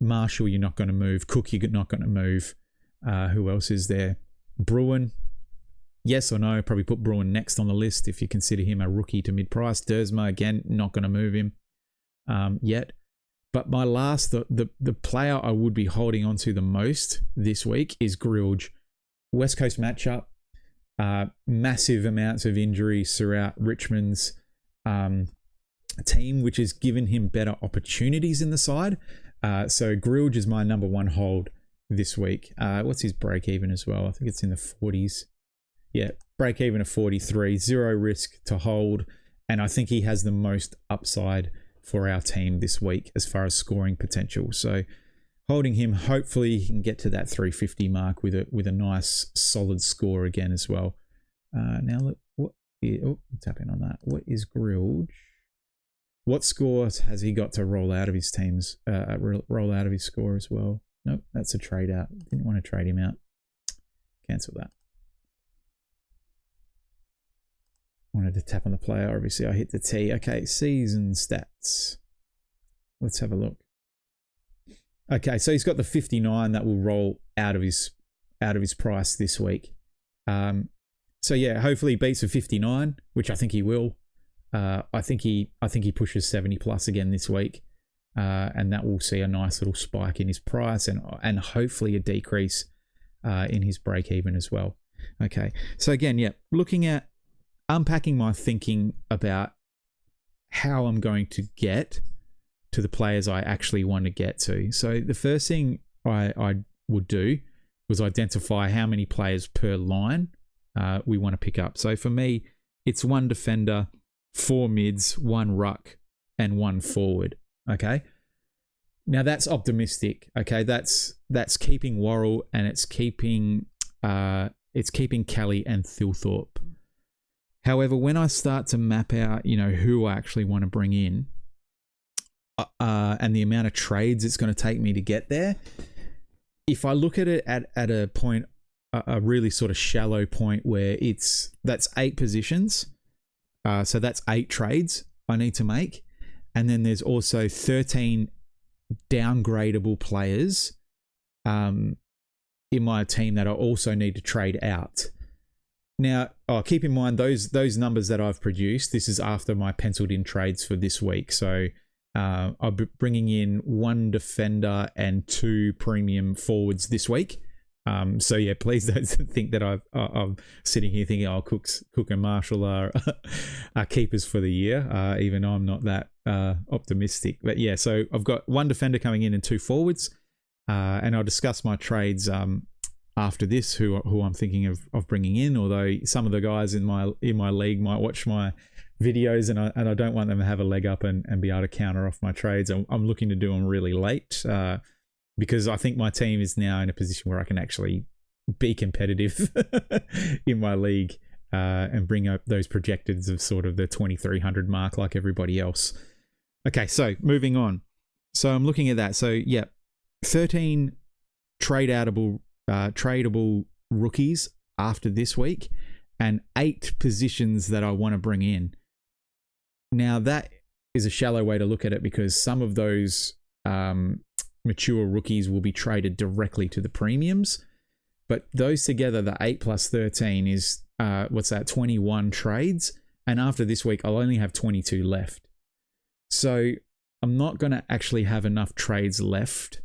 Marshall, you're not going to move. Cook, you're not going to move. Who else is there? Bruin. Yes or no? Probably put Bruin next on the list if you consider him a rookie to mid-price. Dersma, again, not going to move him yet. But my last, the player I would be holding on to the most this week is Grilge. West Coast matchup. Massive amounts of injuries throughout Richmond's team, which has given him better opportunities in the side. So Grilge is my number one hold this week. What's his break even as well? I think it's in the 40s. Yeah, break even of 43, 0 risk to hold. And I think he has the most upside for our team this week as far as scoring potential. So holding him, hopefully he can get to that 350 mark with a nice solid score again as well. Now look, tap in on that. What is Grilge? What scores has he got to roll out of his teams? Roll out of his score as well. Nope, that's a trade out. Didn't want to trade him out. Cancel that. Wanted to tap on the player. Obviously, I hit the T. Okay, season stats. Let's have a look. Okay, so he's got the 59 that will roll out of his price this week. So yeah, hopefully he beats a 59, which I think he will. I think he pushes 70 plus again this week, and that will see a nice little spike in his price and hopefully a decrease in his break even as well. Okay, so again, yeah, looking at unpacking my thinking about how I'm going to get to the players I actually want to get to. So the first thing I would do was identify how many players per line we want to pick up. So for me, it's 1 defender, 4 mids, 1 ruck, and 1 forward. Okay. Now that's optimistic. Okay, that's keeping Worrell and it's keeping Kelly and Thilthorpe. However, when I start to map out, who I actually want to bring in, and the amount of trades it's going to take me to get there, if I look at it at a point, a really sort of shallow point where that's 8 positions, so that's 8 trades I need to make, and then there's also 13 downgradable players in my team that I also need to trade out. Now, keep in mind those numbers that I've produced, this is after my penciled in trades for this week. So I'll be bringing in 1 defender and 2 premium forwards this week. So yeah, please don't think that I'm sitting here thinking, Cook and Marshall are keepers for the year. Even I'm not that optimistic. But yeah, so I've got 1 defender coming in and 2 forwards. And I'll discuss my trades after this, who I'm thinking of bringing in, although some of the guys in my league might watch my videos and I don't want them to have a leg up and be able to counter off my trades. I'm looking to do them really late because I think my team is now in a position where I can actually be competitive in my league and bring up those projecteds of sort of the 2,300 mark like everybody else. Okay, so moving on. So I'm looking at that. So yeah, 13 tradable rookies after this week and 8 positions that I want to bring in. Now that is a shallow way to look at it because some of those mature rookies will be traded directly to the premiums, but those together, the 8 plus 13 is 21 trades, and after this week I'll only have 22 left. So I'm not going to actually have enough trades left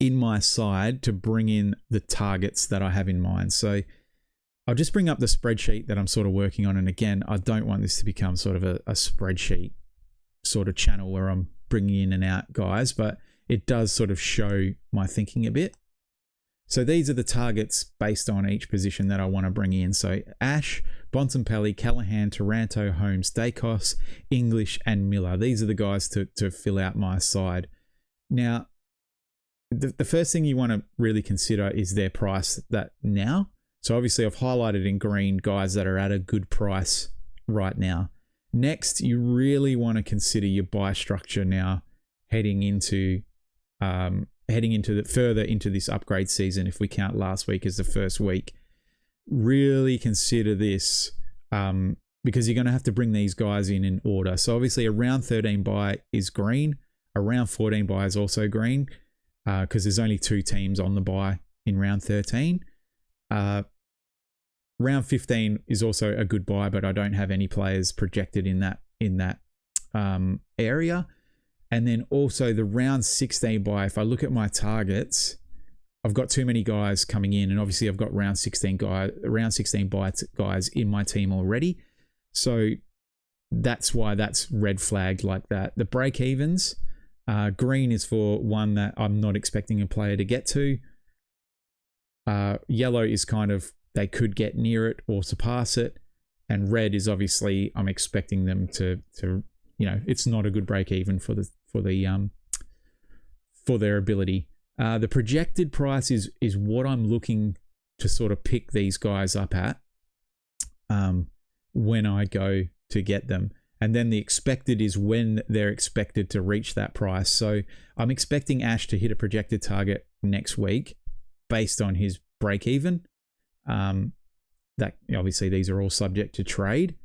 in my side to bring in the targets that I have in mind. So I'll just bring up the spreadsheet that I'm sort of working on. And again, I don't want this to become sort of a spreadsheet sort of channel where I'm bringing in and out guys, but it does sort of show my thinking a bit. So these are the targets based on each position that I want to bring in. So Ash, Bontempelli, Callaghan, Taranto, Holmes, Dacos, English, and Miller. These are the guys to fill out my side. Now, the first thing you want to really consider is their price that now. So obviously I've highlighted in green guys that are at a good price right now. Next, you really want to consider your buy structure now heading into further into this upgrade season. If we count last week as the first week, really consider this because you're going to have to bring these guys in order. So obviously a round 13 buy is green, a round 14 buy is also green because there's only 2 teams on the buy in round 13. Round 15 is also a good buy, but I don't have any players projected in that area. And then also the round 16 buy, if I look at my targets, I've got too many guys coming in, and obviously I've got round 16 buy guys in my team already. So that's why that's red flagged like that. The break evens, green is for one that I'm not expecting a player to get to. Yellow is kind of they could get near it or surpass it, and red is obviously I'm expecting them to it's not a good break even for their ability. The projected price is what I'm looking to sort of pick these guys up at when I go to get them. And then the expected is when they're expected to reach that price. So I'm expecting Ash to hit a projected target next week based on his break even. That obviously these are all subject to trade.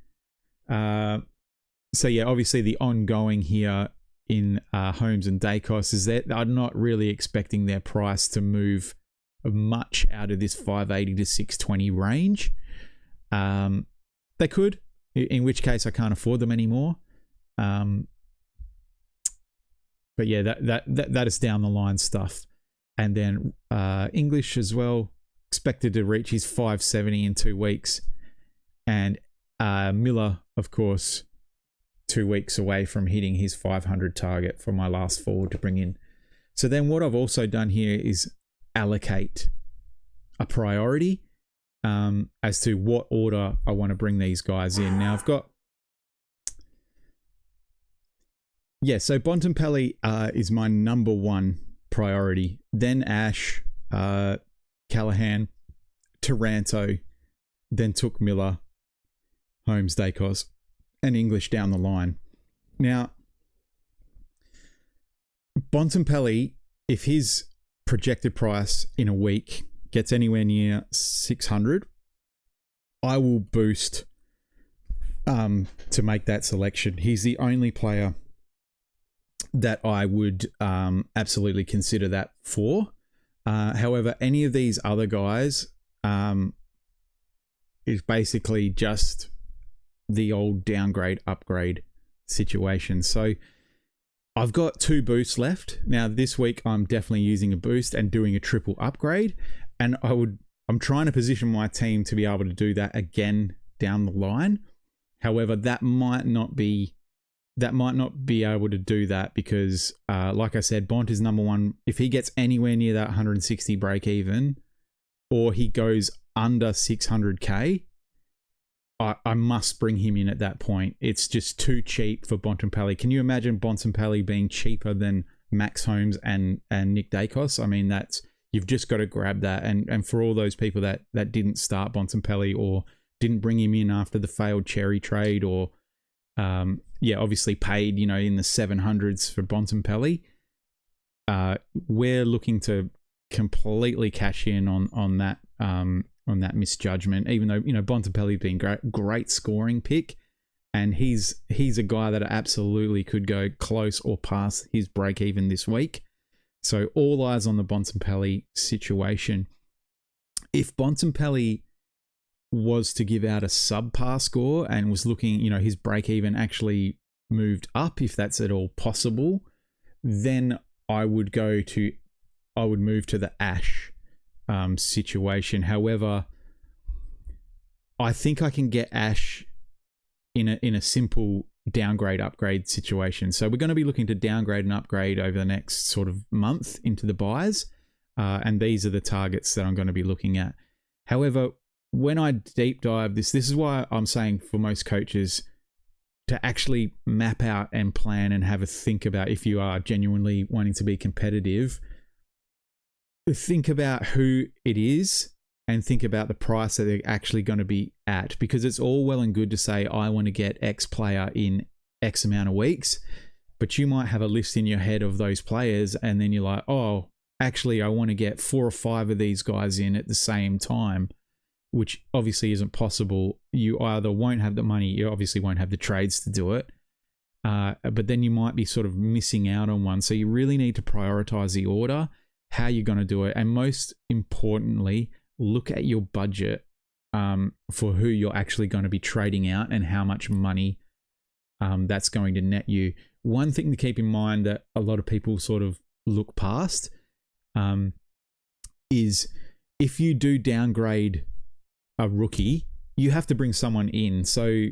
So yeah, obviously the ongoing here in Holmes and Dacos is that I'm not really expecting their price to move much out of this 580 to 620 range. They could, in which case I can't afford them anymore. But yeah, that is down the line stuff. And then English as well, expected to reach his 570 in 2 weeks. And Miller, of course, 2 weeks away from hitting his 500 target for my last forward to bring in. So then what I've also done here is allocate a priority as to what order I want to bring these guys in. Now I've got, so Bontempelli is my number 1 priority. Then Ash, Callaghan, Taranto, then took Miller, Holmes, Dacos, and English down the line. Now, Bontempelli, if his projected price in a week gets anywhere near 600, I will boost to make that selection. He's the only player that I would absolutely consider that for. However, any of these other guys is basically just the old downgrade upgrade situation. So I've got 2 boosts left. Now this week I'm definitely using a boost and doing a triple upgrade, and I'm trying to position my team to be able to do that again down the line. However, that might not be able to do that because like I said, Bont is number 1. If he gets anywhere near that 160 break even, or he goes under 600k, I must bring him in at that point. It's just too cheap for Bontempelli. Can you imagine Bontempelli being cheaper than Max Holmes and Nick Dacos? I mean, you've just got to grab that. And for all those people that didn't start Bontempelli or didn't bring him in after the failed Cherry trade, or obviously paid in the 700s for Bontempelli, we're looking to completely cash in on that misjudgment, even though Bontempelli's been great scoring pick, and he's a guy that absolutely could go close or past his break even this week. So all eyes on the Bontempelli situation. If Bontempelli was to give out a subpar score and was looking, his break even actually moved up, if that's at all possible, then I would move to the Ash situation. However, I think I can get Ash in a simple downgrade upgrade situation. So we're going to be looking to downgrade and upgrade over the next sort of month into the buys, and these are the targets that I'm going to be looking at. However, when I deep dive this is why I'm saying for most coaches to actually map out and plan and have a think about, if you are genuinely wanting to be competitive, think about who it is and think about the price that they're actually going to be at, because it's all well and good to say, I want to get X player in X amount of weeks, but you might have a list in your head of those players and then you're like, oh, actually I want to get 4 or 5 of these guys in at the same time, which obviously isn't possible. You either won't have the money, you obviously won't have the trades to do it, but then you might be sort of missing out on one. So you really need to prioritize the order, how you're going to do it, and most importantly, look at your budget for who you're actually going to be trading out and how much money that's going to net you. One thing to keep in mind that a lot of people sort of look past is if you do downgrade a rookie, you have to bring someone in. So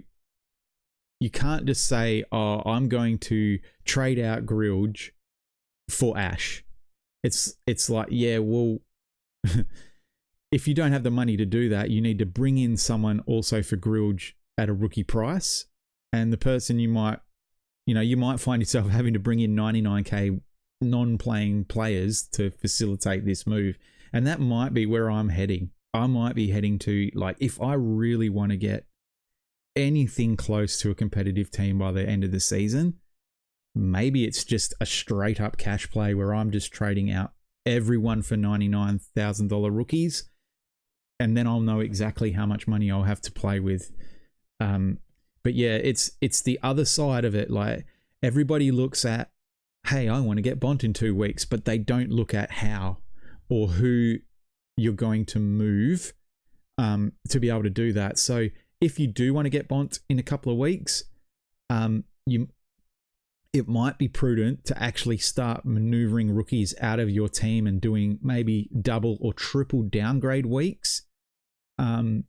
you can't just say, oh, I'm going to trade out Grilge for Ash. It's like, yeah, well, if you don't have the money to do that, you need to bring in someone also for Grilge at a rookie price. And the person you might find yourself having to bring in 99k non-playing players to facilitate this move. And that might be where I'm heading. I might be heading to, like, if I really want to get anything close to a competitive team by the end of the season, maybe it's just a straight up cash play where I'm just trading out everyone for $99,000 rookies, and then I'll know exactly how much money I'll have to play with. But yeah, it's the other side of it. Like, everybody looks at, hey, I want to get Bont in 2 weeks, but they don't look at how or who you're going to move to be able to do that. So if you do want to get Bont in a couple of weeks, it might be prudent to actually start maneuvering rookies out of your team and doing maybe double or triple downgrade weeks to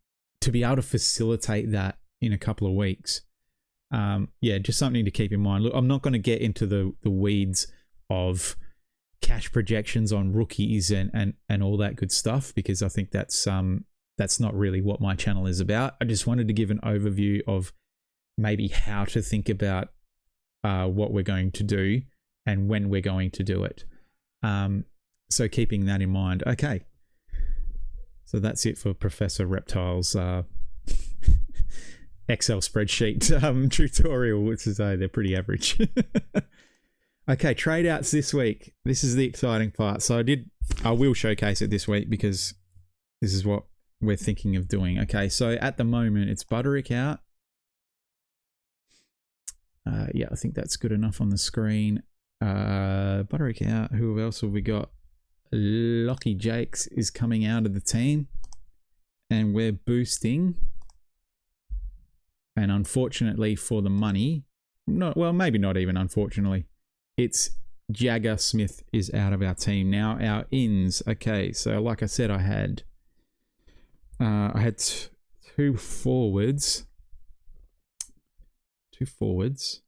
be able to facilitate that in a couple of weeks. Yeah, just something to keep in mind. Look, I'm not going to get into the weeds of cash projections on rookies and all that good stuff, because I think that's not really what my channel is about. I just wanted to give an overview of maybe how to think about what we're going to do and when we're going to do it. So keeping that in mind. Okay. So that's it for Professor Reptile's Excel spreadsheet tutorial, which is they're pretty average. Okay, trade outs this week. This is the exciting part. So I will showcase it this week because this is what we're thinking of doing. Okay, so at the moment it's Butterick out. Yeah, I think that's good enough on the screen. Butterick out. Who else have we got? Lockie Jakes is coming out of the team, and we're boosting. And unfortunately for the money, maybe not even unfortunately, it's Jagger Smith is out of our team. Now our ins. Okay, so like I said, I had 2 forwards. 2 forwards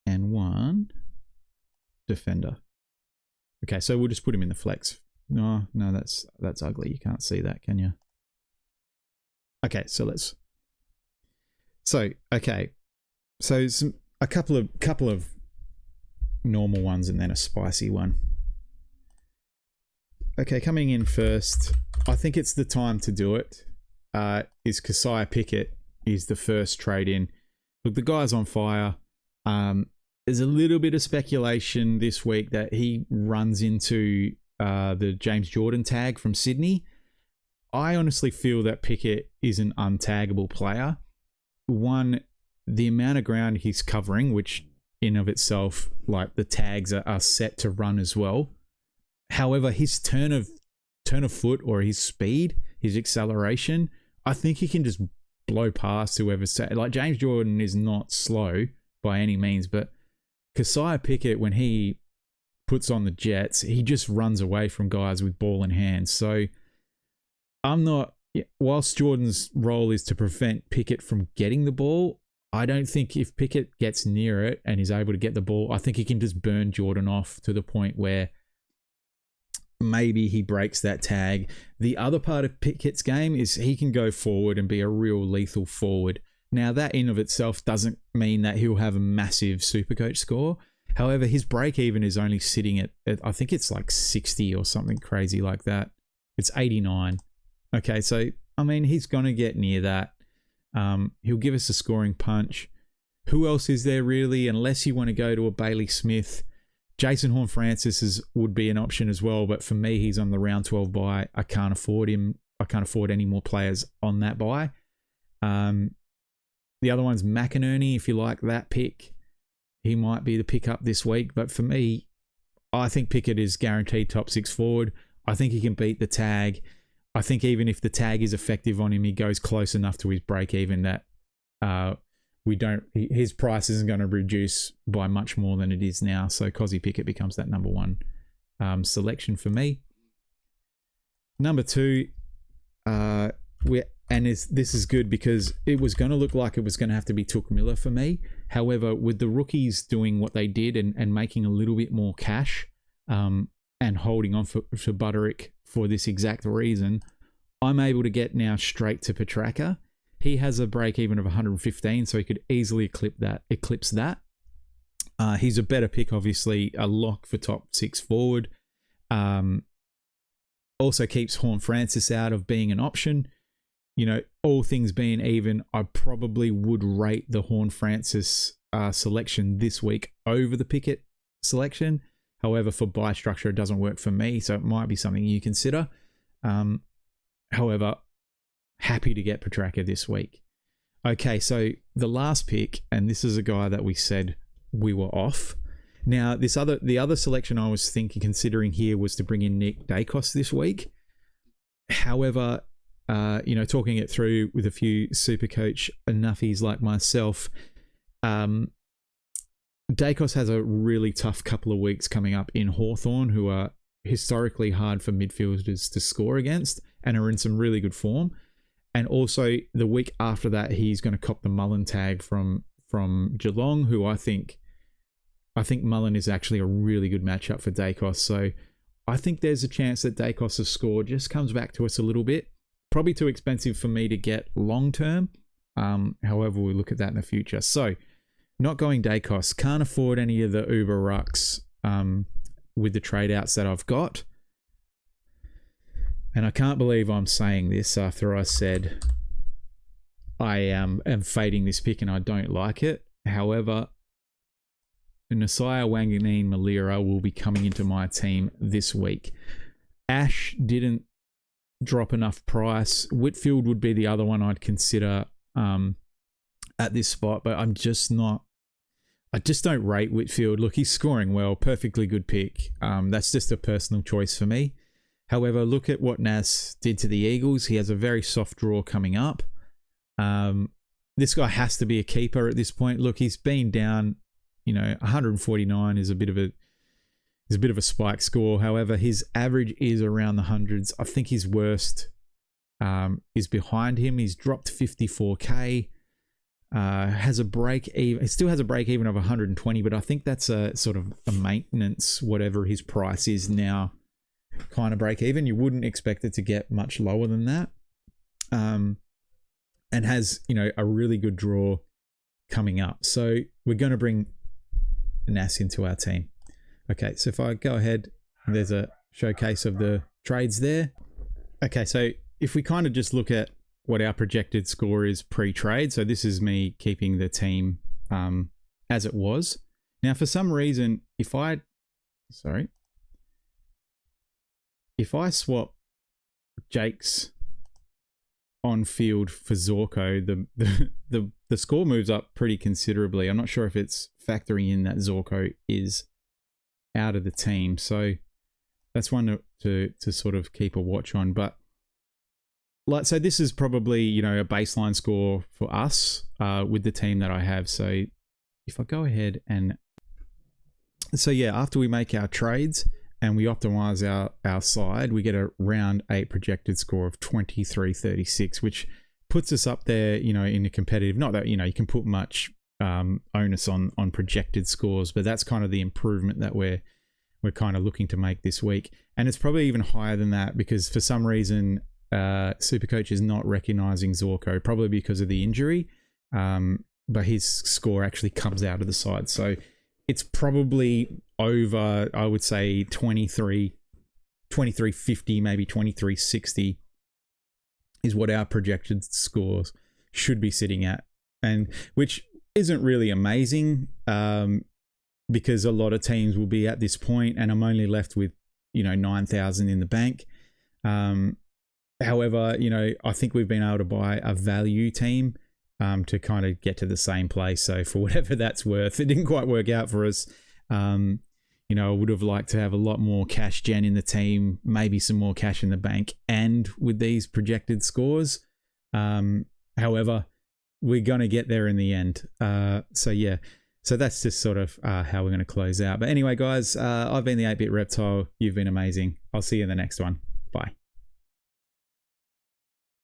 and 1 defender. Okay, so we'll just put him in the flex. No, that's ugly. You can't see that, can you? Okay, so a couple of normal ones and then a spicy one. Okay, coming in first, I think it's the time to do it. Is Kysaiah Pickett is the first trade in. Look, the guy's on fire. There's a little bit of speculation this week that he runs into the James Jordan tag from Sydney. I honestly feel that Pickett is an untaggable player. One, the amount of ground he's covering, which in of itself, like the tags are set to run as well. However, his turn of foot or his speed, his acceleration, I think he can just blow past whoever's like James Jordan is not slow by any means, but Kysaiah Pickett, when he puts on the Jets, he just runs away from guys with ball in hand. So whilst Jordan's role is to prevent Pickett from getting the ball, I don't think if Pickett gets near it and is able to get the ball, I think he can just burn Jordan off to the point where maybe he breaks that tag. The other part of Pickett's game is he can go forward and be a real lethal forward. Now, that in of itself doesn't mean that he'll have a massive Supercoach score. However, his break even is only sitting at I think it's like 60 or something crazy like that. It's 89. Okay, so, I mean, he's going to get near that. He'll give us a scoring punch. Who else is there really? Unless you want to go to a Bailey Smith. Jason Horne-Francis would be an option as well, but for me, he's on the round 12 bye. I can't afford him. I can't afford any more players on that bye. The other one's McInerney, if you like that pick. He might be the pickup this week, but for me, I think Pickett is guaranteed top 6 forward. I think he can beat the tag. I think even if the tag is effective on him, he goes close enough to his break even that his price isn't going to reduce by much more than it is now. So Kozzy Pickett becomes that number 1 selection for me. Number 2, this is good because it was going to look like it was going to have to be Touk Miller for me. However, with the rookies doing what they did and making a little bit more cash and holding on for Butterick for this exact reason, I'm able to get now straight to Petracca. He has a break even of 115, so he could easily eclipse that. He's a better pick, obviously, a lock for top 6 forward. Also keeps Horne-Francis out of being an option. You know, all things being even, I probably would rate the Horne-Francis selection this week over the Pickett selection. However, for buy structure, it doesn't work for me, so it might be something you consider. However, happy to get Petracca this week. Okay, so the last pick, and this is a guy that we said we were off. Now, the other selection I was considering here was to bring in Nick Daicos this week. However, talking it through with a few Supercoach nuffies like myself, Daicos has a really tough couple of weeks coming up in Hawthorn, who are historically hard for midfielders to score against and are in some really good form. And also the week after that, he's going to cop the Mullen tag from Geelong, who I think Mullen is actually a really good matchup for Daicos. So I think there's a chance that Daicos' score just comes back to us a little bit. Probably too expensive for me to get long term. However, we'll look at that in the future. So not going Daicos. Can't afford any of the Uber rucks with the trade outs that I've got. And I can't believe I'm saying this after I said I am fading this pick and I don't like it. However, Nasiah Wanganeen-Malira will be coming into my team this week. Ash didn't drop enough price. Whitfield would be the other one I'd consider at this spot, but I just don't rate Whitfield. Look, he's scoring well, perfectly good pick. That's just a personal choice for me. However, look at what Nas did to the Eagles. He has a very soft draw coming up. This guy has to be a keeper at this point. Look, he's been down, 149 is a bit of a spike score. However, his average is around the hundreds. I think his worst is behind him. He's dropped 54k. Has a break even. He still has a break even of 120, but I think that's a sort of a maintenance, whatever his price is now, kind of break even. You wouldn't expect it to get much lower than that. And has, a really good draw coming up. So we're going to bring Nas into our team. Okay, so if I go ahead, there's a showcase of the trades there. Okay, so if we kind of just look at what our projected score is pre-trade, so this is me keeping the team as it was. Now, for some reason, if I swap Jake's on field for Zorko, the score moves up pretty considerably. I'm not sure if it's factoring in that Zorko is out of the team, so that's one to sort of keep a watch on. But so this is probably a baseline score for us with the team that I have. So if I go ahead and after we make our trades and we optimize our side, we get a round 8 projected score of 23.36, which puts us up there, you know, in a competitive, not that, you know, you can put much onus on projected scores, but that's kind of the improvement that we're kind of looking to make this week. And it's probably even higher than that because for some reason Supercoach is not recognizing Zorko, probably because of the injury, but his score actually comes out of the side, so it's probably over, I would say 2350, maybe 2360 is what our projected scores should be sitting at, and which isn't really amazing because a lot of teams will be at this point, and I'm only left with, you know, 9,000 in the bank. However, you know, I think we've been able to buy a value team to kind of get to the same place. So for whatever that's worth, it didn't quite work out for us. You know, I would have liked to have a lot more cash gen in the team, maybe some more cash in the bank, and with these projected scores. However, we're going to get there in the end. So yeah, so that's just sort of how we're going to close out. But anyway, guys, I've been the 8-Bit Reptile. You've been amazing. I'll see you in the next one. Bye.